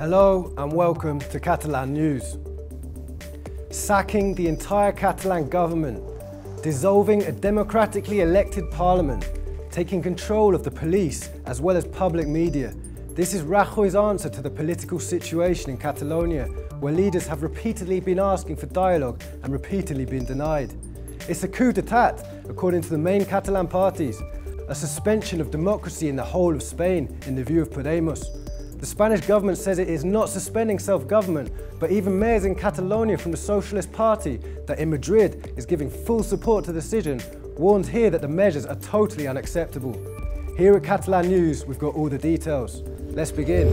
Hello and welcome to Catalan News. Sacking the entire Catalan government, dissolving a democratically elected parliament, taking control of the police as well as public media. This is Rajoy's answer to the political situation in Catalonia, where leaders have repeatedly been asking for dialogue and repeatedly been denied. It's a coup d'etat, according to the main Catalan parties, a suspension of democracy in the whole of Spain in the view of Podemos. The Spanish government says it is not suspending self-government, but even mayors in Catalonia from the Socialist party that in Madrid is giving full support to the decision, warned here that the measures are totally unacceptable. Here at Catalan News, we've got all the details. Let's begin.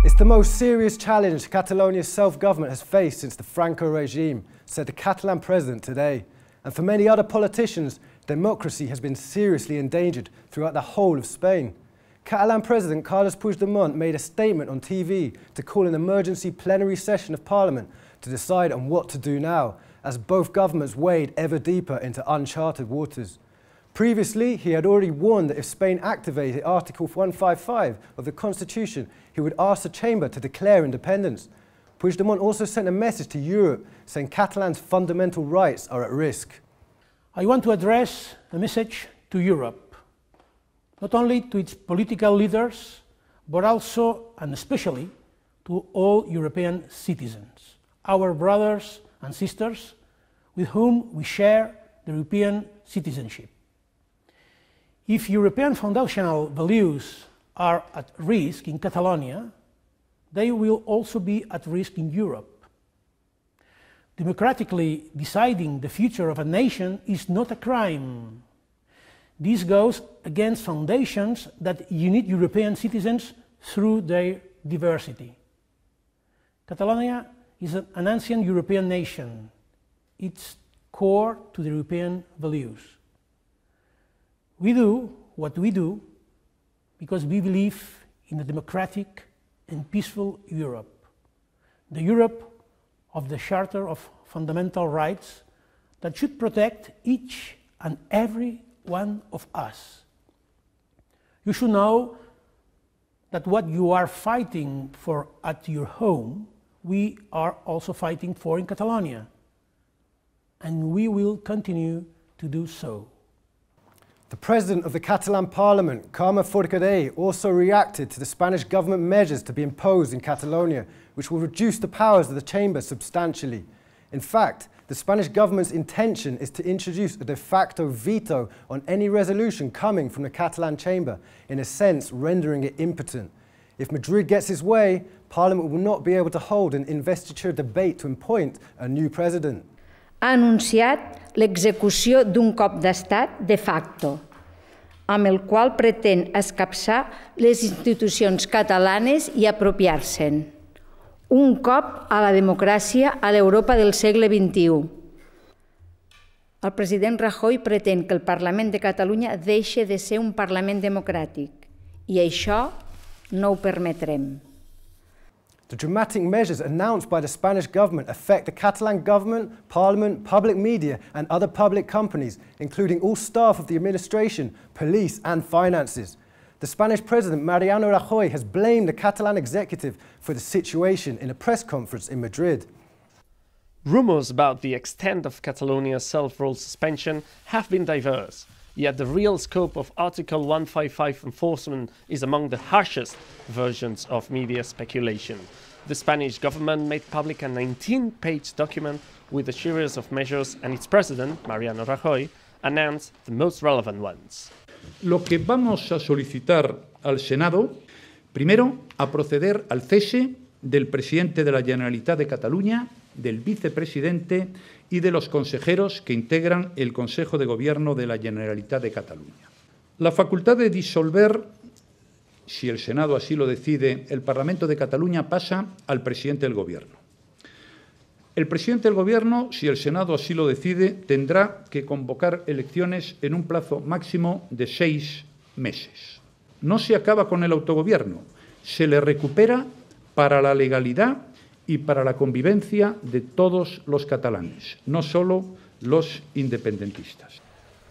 It's the most serious challenge Catalonia's self-government has faced since the Franco regime, said the Catalan president today. And for many other politicians, democracy has been seriously endangered throughout the whole of Spain. Catalan President Carles Puigdemont made a statement on TV to call an emergency plenary session of Parliament to decide on what to do now, as both governments wade ever deeper into uncharted waters. Previously, he had already warned that if Spain activated Article 155 of the Constitution, he would ask the Chamber to declare independence. Puigdemont also sent a message to Europe saying Catalans' fundamental rights are at risk. I want to address a message to Europe. Not only to its political leaders, but also and especially to all European citizens, our brothers and sisters with whom we share the European citizenship. If European foundational values are at risk in Catalonia, they will also be at risk in Europe. Democratically deciding the future of a nation is not a crime. This goes against foundations that unite European citizens through their diversity. Catalonia is an ancient European nation. It's core to the European values. We do what we do because we believe in a democratic and peaceful Europe, the Europe of the Charter of Fundamental Rights that should protect each and every one of us. You should know that what you are fighting for at your home, we are also fighting for in Catalonia, and we will continue to do so. The president of the Catalan parliament, Carme Forcadell, also reacted to the Spanish government measures to be imposed in Catalonia, which will reduce the powers of the chamber substantially. In fact, the Spanish government's intention is to introduce a de facto veto on any resolution coming from the Catalan chamber, in a sense rendering it impotent. If Madrid gets its way, Parliament will not be able to hold an investiture debate to appoint a new president. Ha anunciat l'execució d'un cop d'estat de facto, amb el qual pretén escapçar les institucions catalanes i apropiar-se'n. Un cop a la democràcia a l'Europa del segle XXI. El president Rajoy pretén que el Parlament de Catalunya deixi de ser un Parlament democràtic i això no ho permetrem. The dramatic measures announced by the Spanish government affect the Catalan government, parliament, public media and other public companies, including all staff of the administration, police and finances. The Spanish president, Mariano Rajoy, has blamed the Catalan executive for the situation in a press conference in Madrid. Rumours about the extent of Catalonia's self-rule suspension have been diverse, yet the real scope of Article 155 enforcement is among the harshest versions of media speculation. The Spanish government made public a 19-page document with a series of measures, and its president, Mariano Rajoy, announced the most relevant ones. Lo que vamos a solicitar al Senado, primero, a proceder al cese del presidente de la Generalitat de Cataluña, del vicepresidente y de los consejeros que integran el Consejo de Gobierno de la Generalitat de Cataluña. La facultad de disolver, si el Senado así lo decide, el Parlamento de Cataluña pasa al presidente del Gobierno. El presidente del Gobierno, si el Senado así lo decide, tendrá que convocar elecciones en un plazo máximo de 6 meses. No se acaba con el autogobierno, se le recupera para la legalidad y para la convivencia de todos los catalanes, no solo los independentistas.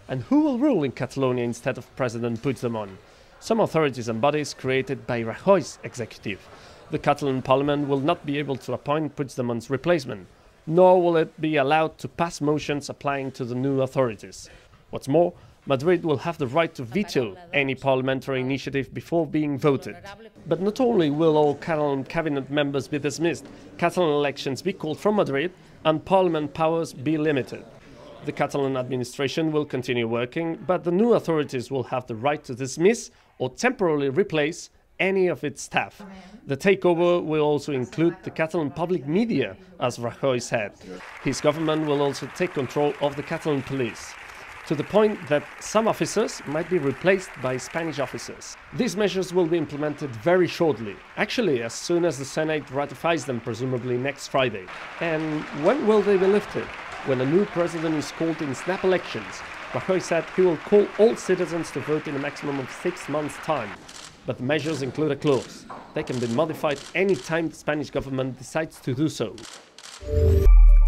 And who will rule in Catalonia instead of President Puigdemont? Some authorities and bodies created by Rajoy's executive. The Catalan parliament will not be able to appoint Puigdemont's replacement, nor will it be allowed to pass motions applying to the new authorities. What's more, Madrid will have the right to veto any parliamentary initiative before being voted. But not only will all Catalan cabinet members be dismissed, Catalan elections be called from Madrid and parliament powers be limited. The Catalan administration will continue working, but the new authorities will have the right to dismiss or temporarily replace any of its staff. The takeover will also include the Catalan public media, as Rajoy said. His government will also take control of the Catalan police, to the point that some officers might be replaced by Spanish officers. These measures will be implemented very shortly, actually as soon as the Senate ratifies them, presumably next Friday. And when will they be lifted? When a new president is called in snap elections. Rajoy said he will call all citizens to vote in a maximum of 6 months' time. But the measures include a clause. They can be modified any time the Spanish government decides to do so.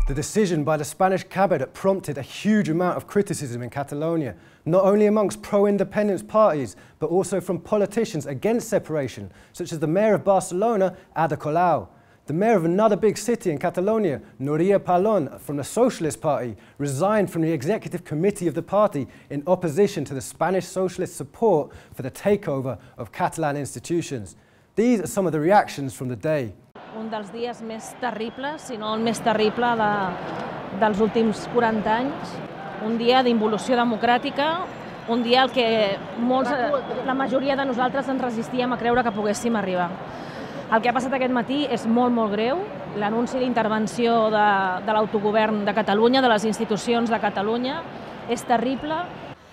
The decision by the Spanish cabinet prompted a huge amount of criticism in Catalonia, not only amongst pro-independence parties, but also from politicians against separation, such as the mayor of Barcelona, Ada Colau. The mayor of another big city in Catalonia, Núria Pallón, from the Socialist party, resigned from the executive committee of the party in opposition to the Spanish Socialist support for the takeover of Catalan institutions. These are some of the reactions from the day. Un dels dies més terribles, si no el més terrible dels últims 40 anys. Un dia d'involució democràtica, un dia al que la majoria de nosaltres ens resistíem a creure que poguéssim arribar. El que ha passat aquest matí és molt, molt greu. L'anunci d'intervenció de l'autogovern de Catalunya, de les institucions de Catalunya, és terrible.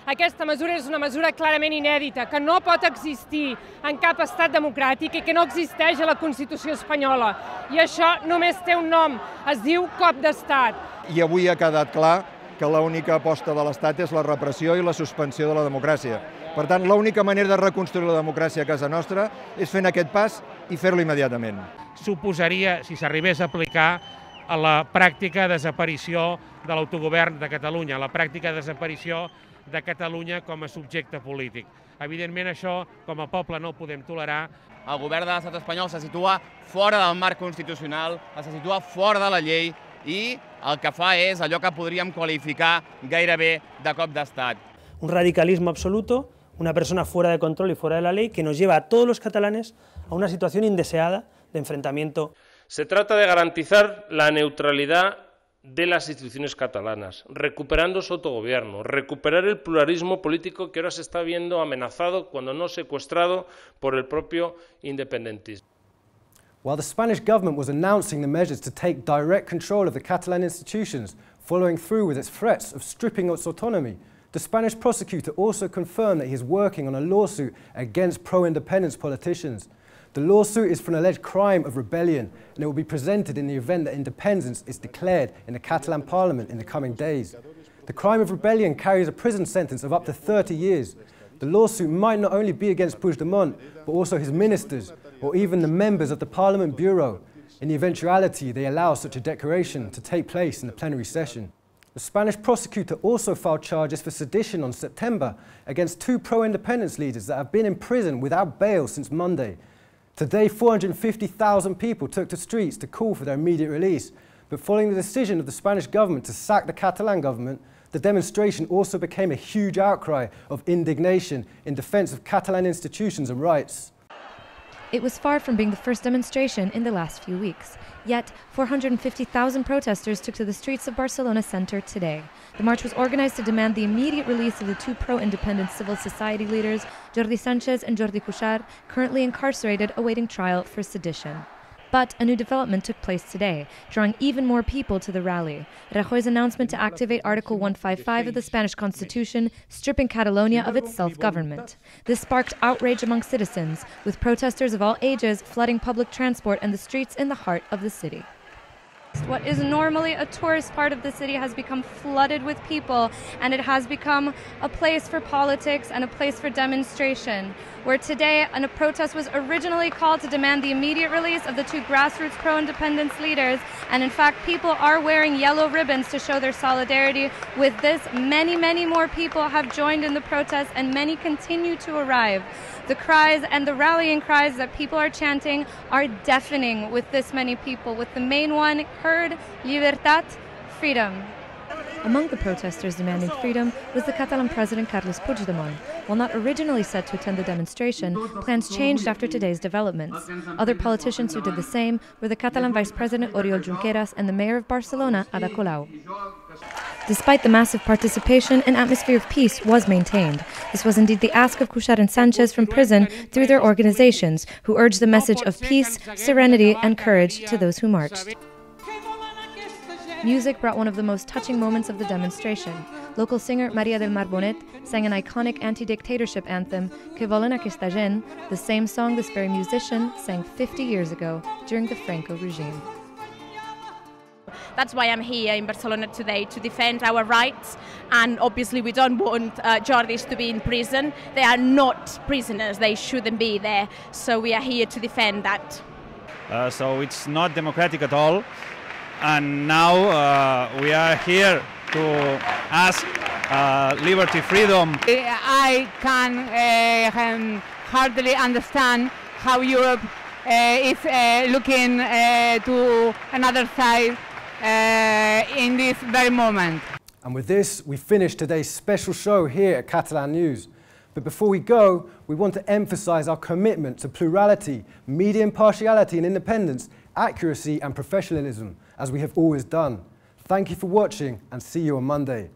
Aquesta mesura és una mesura clarament inèdita, que no pot existir en cap estat democràtic i que no existeix a la Constitució espanyola. I això només té un nom, es diu cop d'estat. I avui ha quedat clar que l'única aposta de l'Estat és la repressió i la suspensió de la democràcia. Per tant, l'única manera de reconstruir la democràcia a casa nostra és fent aquest pas i fer-lo immediatament. Suposaria, si s'arribés a aplicar, a la pràctica desaparició de l'autogovern de Catalunya, la pràctica desaparició de Catalunya com a subjecte polític. Evidentment, això, com a poble, no ho podem tolerar. El govern de l'estat espanyol se situa fora del marc constitucional, se situa fora de la llei i el que fa és allò que podríem qualificar gairebé de cop d'estat. Un radicalismo absoluto, una persona fuera de control y fuera de la ley que nos lleva a todos los catalanes a una situación indeseada de enfrentamiento. Se trata de garantizar la neutralidad de las instituciones catalanas, recuperando su autogobierno, recuperar el pluralismo político que ahora se está viendo amenazado, cuando no secuestrado, por el propio independentismo. While the Spanish government was announcing the measures to take direct control of the Catalan institutions, following through with its threats of stripping its autonomy, the Spanish prosecutor also confirmed that he is working on a lawsuit against pro-independence politicians. The lawsuit is for an alleged crime of rebellion, and it will be presented in the event that independence is declared in the Catalan parliament in the coming days. The crime of rebellion carries a prison sentence of up to 30 years. The lawsuit might not only be against Puigdemont, but also his ministers, or even the members of the Parliament Bureau, in the eventuality they allow such a declaration to take place in the plenary session. The Spanish prosecutor also filed charges for sedition on September against 2 pro-independence leaders that have been in prison without bail since Monday. Today, 450,000 people took to streets to call for their immediate release, but following the decision of the Spanish government to sack the Catalan government, the demonstration also became a huge outcry of indignation in defense of Catalan institutions and rights. It was far from being the first demonstration in the last few weeks. Yet, 450,000 protesters took to the streets of Barcelona center today. The march was organized to demand the immediate release of the 2 pro-independence civil society leaders, Jordi Sánchez and Jordi Cuixart, currently incarcerated awaiting trial for sedition. But a new development took place today, drawing even more people to the rally. Rajoy's announcement to activate Article 155 of the Spanish Constitution, stripping Catalonia of its self-government. This sparked outrage among citizens, with protesters of all ages flooding public transport and the streets in the heart of the city. Socialist. What is normally a tourist part of the city has become flooded with people, and it has become a place for politics and a place for demonstration. Where today a protest was originally called to demand the immediate release of the two grassroots pro-independence leaders, and in fact people are wearing yellow ribbons to show their solidarity with this. Many, many more people have joined in the protest, and many continue to arrive. The cries and the rallying cries that people are chanting are deafening with this many people, with the main one heard, Libertad, freedom. Among the protesters demanding freedom was the Catalan president Carles Puigdemont. While not originally set to attend the demonstration, plans changed after today's developments. Other politicians who did the same were the Catalan vice president Oriol Junqueras and the mayor of Barcelona, Ada Colau. Despite the massive participation, an atmosphere of peace was maintained. This was indeed the ask of Cuixart and Sanchez from prison through their organizations, who urged the message of peace, serenity, and courage to those who marched. Music brought one of the most touching moments of the demonstration. Local singer Maria del Mar Bonet sang an iconic anti-dictatorship anthem, Que volen aquesta gent, the same song this very musician sang 50 years ago during the Franco regime. That's why I'm here in Barcelona today, to defend our rights, and obviously we don't want Jordis to be in prison. They are not prisoners, they shouldn't be there, so we are here to defend that. So it's not democratic at all. And now we are here to ask liberty, freedom. I can hardly understand how Europe is looking to another side in this very moment. And with this, we finish today's special show here at Catalan News. But before we go, we want to emphasize our commitment to plurality, media impartiality and independence, accuracy and professionalism, as we have always done. Thank you for watching, and see you on Monday.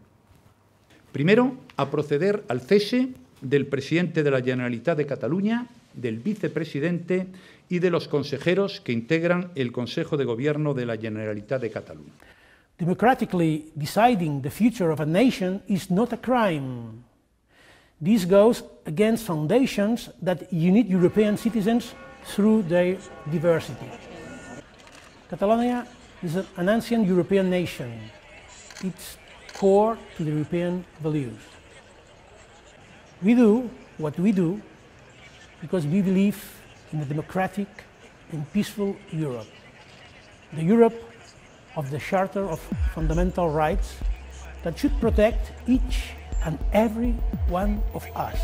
Primero, a proceder al cese del presidente de la Generalitat de Cataluña, del vicepresidente y de los consejeros que integran el Consejo de Gobierno de la Generalitat de Catalunya. Democratically deciding the future of a nation is not a crime. This goes against foundations that unite European citizens through their diversity. Catalonia is an ancient European nation. It's core to the European values. We do what we do because we believe in a democratic and peaceful Europe. The Europe of the Charter of Fundamental Rights that should protect each and every one of us.